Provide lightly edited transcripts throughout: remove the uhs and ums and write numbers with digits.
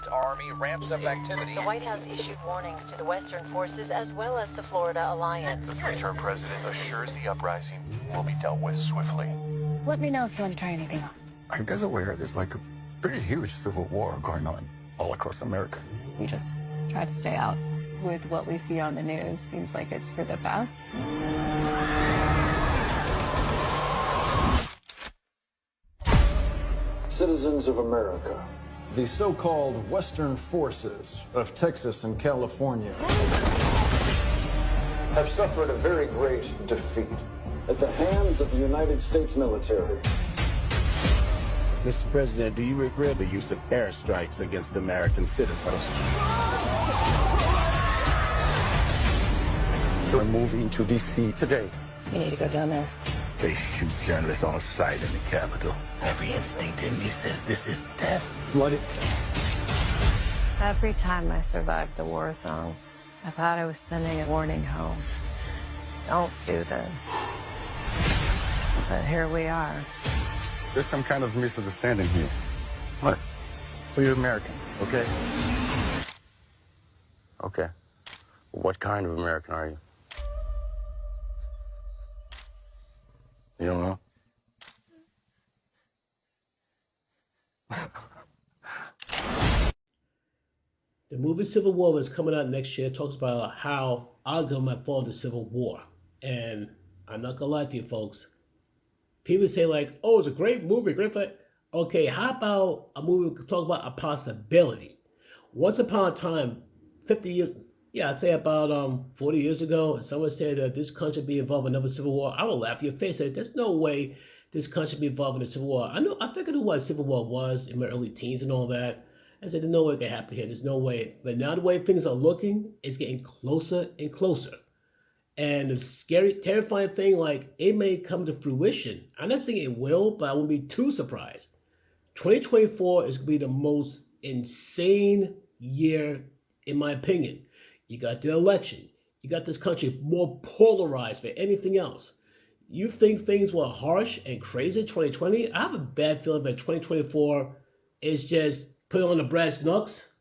States Army ramps up activity. The White House issued warnings to the Western forces as well as the Florida Alliance. The three-term president assures the uprising will be dealt with swiftly. Let me know if you want to try anything on. Are you guys aware there's like a pretty huge civil war going on all across America? We just try to stay out. With what we see on the news, seems like it's for the best. Citizens of America. The so-called Western forces of Texas and California Have suffered a very great defeat at the hands of the United States military. Mr. President, do you regret the use of airstrikes against American citizens? We're moving to D.C. today. You need to go down there. They shoot journalists on sight in the Capitol. Every instinct in me says this is death. flooded. Every time I survived the war zone, I thought I was sending a warning home. Don't do this. But here we are. There's some kind of misunderstanding here. What? Well, you're American, okay? Okay. What kind of American are you? You don't know? The movie Civil War is coming out next year. It talks about how our government fought the Civil War. And I'm not gonna lie to you folks. People say like, oh, it's a great movie, great fight. Okay, how about a movie we could talk about a possibility? Once upon a time, 50 years, yeah, I'd say about 40 years ago, someone said that this country be involved in another civil war. I would laugh in your face. Say, there's no way this country be involved in a civil war. I think I knew what a civil war was in my early teens and all that. I said, there's no way it can happen here. There's no way. But now the way things are looking, it's getting closer and closer. And the scary, terrifying thing, like, it may come to fruition. I'm not saying it will, but I won't be too surprised. 2024 is going to be the most insane year, in my opinion. You got the election. You got this country more polarized than anything else. You think things were harsh and crazy in 2020? I have a bad feeling that 2024 is just put on the brass knucks,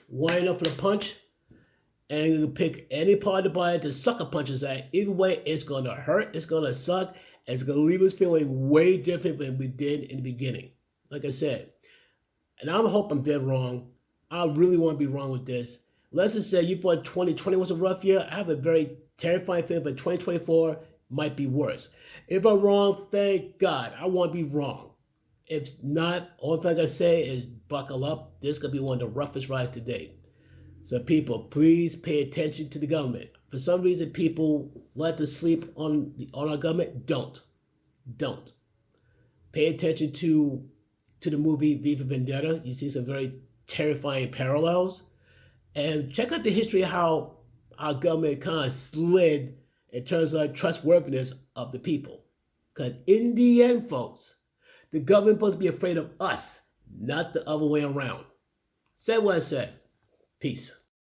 winding up for the punch, and you can pick any part of the body to sucker punches at. Either way, it's going to hurt, it's going to suck, and it's going to leave us feeling way different than we did in the beginning. Like I said, and I hope I'm dead wrong. I really want to be wrong with this. Let's just say you thought 2020 was a rough year. I have a very terrifying feeling that 2024 might be worse. If I'm wrong, thank God. I want to be wrong. If not, all thing I can say is buckle up. This is going to be one of the roughest rides to date. So people, please pay attention to the government. For some reason, people like to sleep on our government. Don't. Pay attention to the movie V for Vendetta. You see some very terrifying parallels. And check out the history of how our government kind of slid in terms of trustworthiness of the people. Because in the end, folks, the government is supposed to be afraid of us, not the other way around. Said what I said. Peace.